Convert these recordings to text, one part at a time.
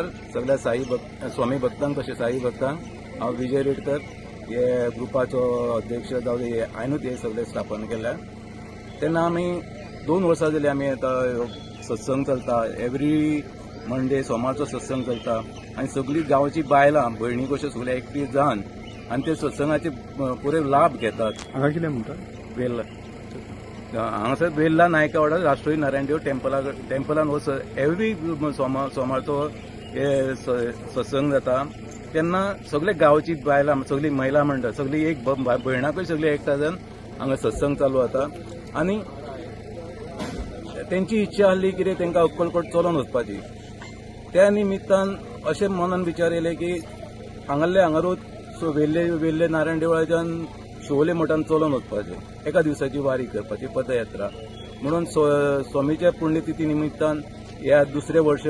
नमस्कार सगळ्या स्वामी भक्तांक तशें साई भक्तांक हांव विजय रेडकर हे ग्रुपाचो अध्यक्ष जावन हांवेंच हे सगळे स्थापन केल्या तेन्ना आमी 2 वर्सां जाली आमी आतां सत्संग चलता एवरी मंडे सोमारचो सत्संग चलता आनी सगळीं गांवची बायलां भयणी कश्यो सगळे एकठी जावन आनी ते सत्संगाचे पुरे लाभ घेतात। हांगा कितें म्हणटा वेल्ला हांगासर वेल्ला नायकावाडा राष्ट्रीय नारायण देव टेम्पलान एवरी सोमारचो हे सत्संग जाता तेन्ना सगळे गांवची बायलां सगळी महिला मंडळ सगळी एक भयणाकूय सगळी एकठांय जावन हांगा सत्संग चालू जाता आनी तेंची इच्छा आसली कितें तांकां अक्कलकोट चलोवन वचपाची त्या निमित्तान अशें मनान विचार येयले की हांगारूच वेल्ले नारायण देवळाच्यान शिवोले मठान चलोवन वचपाचें एका दिसाची वारी करपाची पदयात्रा म्हणून स्वामीच्या पुण्यतिथी निमित्तान ह्या दुसरे वर्ष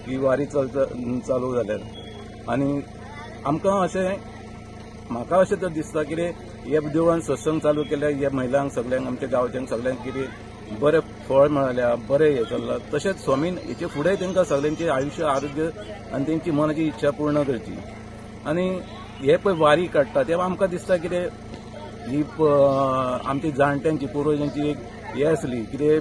ही वारी चालू जाल्यार आनी आमकां अशें म्हाका अशें तर दिसता कितें ह्या देवळान सत्संग चालू केल्यार ह्या महिलांक सगळ्यांक आमच्या गांवच्यांक सगळ्यांक कितें बरें फळ मेळ्ळ्या बरें हें चल्लां तशेंच स्वामीन हेचे फुडें तांकां सगळ्यांचें आयुश्य आरोग्य आनी तेंची मनाची इच्छा पूर्ण करची आनी हे पळय वारी काडटा तेव्हा आमकां दिसता कितें ही आमची जाणट्यांची पुर्वजांची एक हे आसली कितें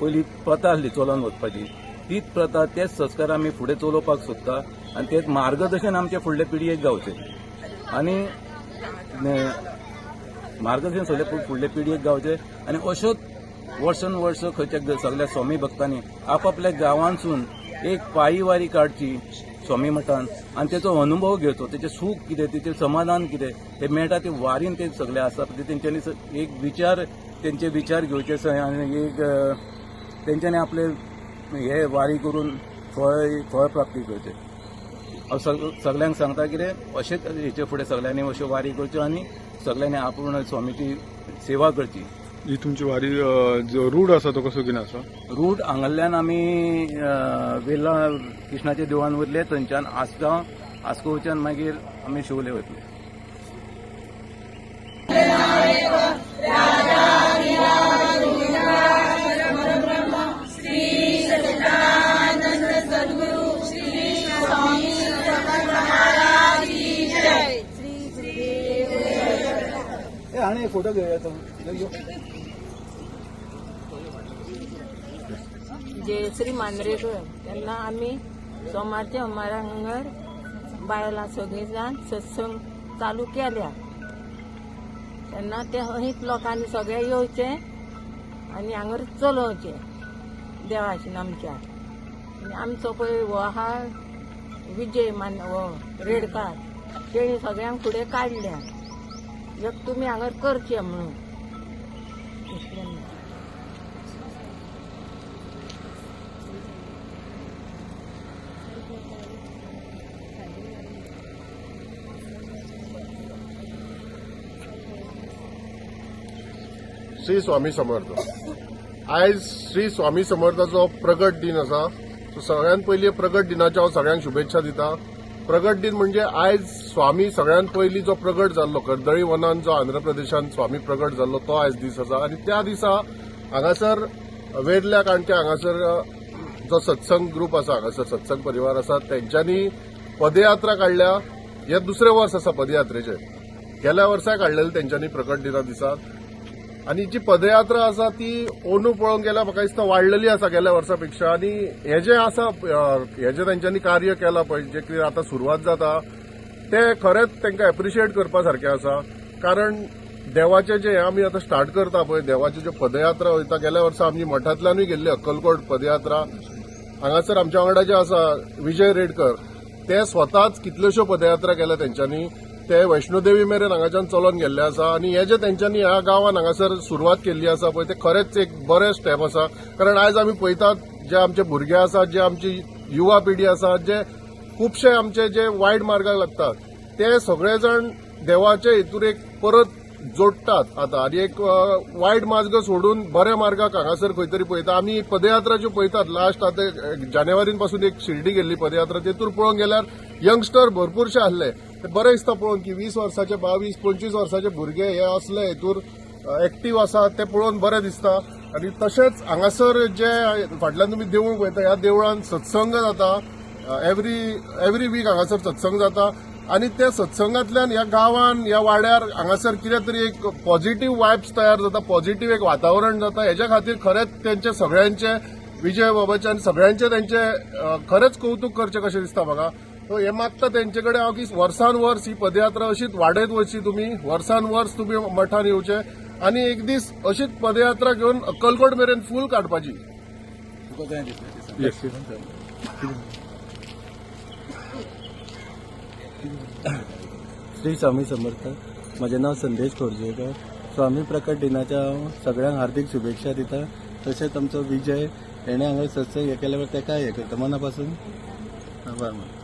पयलीं प्रथा आसली चलोवन वचपाची तीच प्रथा तेच संस्कार आमी फुडें चलोवपाक सोदता आनी तेच मार्गदर्शन आमच्या फुडले पिळगेक गावचें आनी मार्गदर्शन सगळे फुडले पिळगेक गावचें आनी अश्योच वर्सान वर्स खंयच्या सगळ्या स्वामी भक्तांनी आपापल्या गांवांसून एक पायी वारी काडची स्वामी मठान आनी तेचो अनुभव घेवचो तेचें सूख कितें तेचें समाधान कितें तें मेळटा ते वारीन ते सगळे आसा तेंच्यांनी एक तेंचे विचार घेवचे आनी एक तेंच्यांनी आपले हे वारी करून फळ प्राप्ती करचे हांव सगळ्यांक सांगता कितें अशेंच हेचे फुडें सगळ्यांनी अश्यो वारी करच्यो आनी सगळ्यांनी आपूण स्वामीची सेवा करची। ही तुमची वारी जो रूट आसा तो कसो कितें आसा? रूट हांगाल्यान आमी वेल्ला कृष्णाच्या देवळान वयतले थंयच्यान आसगांव आसगांवच्यान मागीर आमी शिवोले वयतले। आणि फोटो घेऊया जयश्री मांद्रेकर त्यांना आम्ही सोमारच्या हमारांगर बायलां सगळीं जाण सत्संग चालू केल्या तेन्ना ते अहींच लोकांनी सगळे येवचे आनी हांगर चलोवचे देवाचे आमच्या आनी आमचो पळय हो आहा विजय रेडकार तेणी सगळ्यांक फुडें काडल्या एक तुमी हांगर करचे म्हणून श्री स्वामी समर्थ आयज श्री स्वामी समर्थाचो प्रगट दिन आसा सो सगळ्यात पयली प्रगट दिनाच्या हांव सगळ्यांक शुभेच्छा दिता। प्रगट दिन म्हणजे आयज स्वामी सगळ्यात पयली जो प्रगट जाल्लो कर्दळी वनान जो आंध्र प्रदेशान स्वामी प्रगट जाल्लो तो आयज दीस आसा आनी त्या दिसा हांगासर वेर्ल्या काणके हांगासर जो सत्संग ग्रुप आसा हांगासर सत्संग परिवार आसा तेंच्यांनी पदयात्रा काडल्या हे दुसरे वर्स आसा पदयात्रेचे गेल्या वर्सा काडलेले तेंच्यांनी प्रगट दिना दिसा आनी जी पदयात्रा आसा ती अंदू पळोवंक गेल्यार म्हाका दिसता वाडलेली आसा गेल्या वर्सा पेक्षा आनी हे जे आसा हे जे तेंच्यांनी कार्य केलां पळय जे कितें आतां सुरवात जाता ते खरेंच तांकां एप्रिशिएट करपा सारकें आसा कारण देवाचे जे आमी आतां स्टार्ट करता पळय देवाची ज्यो पदयात्रा वयता गेल्या वर्सा आमी मठांतल्यानूय गेल्ली अक्कलकोट पदयात्रा हांगासर आमच्या वांगडा जे आसा विजय रेडकर ते स्वताच कितल्योश्यो पदयात्रा केल्या तेंच्यांनी ते वैष्णोदेवी मेरेन हांगाच्यान चलोवन गेल्ले आसा आनी हे जे तेंच्यांनी ह्या गांवान हांगासर सुरवात केल्ली आसा पळय ते खरेंच एक बरें स्टेप आसा कारण आयज आमी पळयतात जे आमचे भुरगे आसात जे आमची युवा पिढी आसा जे खुबशे आमचे जे वायट मार्गाक लागतात ते सगळे जाण देवाचे हेतूर एक परत जोडटात आतां आनी एक वायट मार्ग सोडून बऱ्या मार्गाक हांगासर खंय तरी पळयता आमी पदयात्रा ज्यो पळयतात लास्ट आतां जानेवारीन पासून एक शिर्डी गेल्ली पदयात्रा तेतूर पळोवंक गेल्यार यंगस्टर भरपूरशे आहले ते बरें दिसता पळोवन की 20 वर्साचे 22-25 वर्साचे भुरगे हे असले हेतूर एक्टीव आसात ते पळोवन बरें दिसता आनी तशेंच हांगासर जे फाटल्यान तुमी देवूळ पळयता ह्या देवळान सत्संग जाता एव्हरी वीक हांगासर सत्संग जाता आणि त्या सत्संगांतल्यान ह्या गांवान ह्या वाड्यार हांगासर कितें तरी एक पॉझिटिव्ह वायब्स तयार जाता, पॉझिटिव्ह एक वातावरण जाता. हेच्या खातीर खरेंच तेंचे सगळ्यांचे विजय बाबाचे आनी सगळ्यांचे तेंचे खरेंच कौतुक करचें कशें दिसता म्हाका. सो हे मागता तेंचे कडेन हांव की वर्सान वर्स ही पदयात्रा अशीच वाडयत वचची, तुमी वर्सान वर्स तुमी मठान येवचे आनी एक दीस अशीच पदयात्रा घेवन अक्कलकोट मेरेन फूल काडपाची. तुका काय दिसलें ते सांग. येस. श्री स्वामी समर्थ. म्हजें नांव संदेश खोर्जेकर. स्वामी प्रकट दिनाच्या सगळ्यांक हार्दिक शुभेच्छा दिता. तशेंच आमचो विजय हेणे हांगा सत्संग हे केल्या तेका हे करता मना पासून आभार मानता.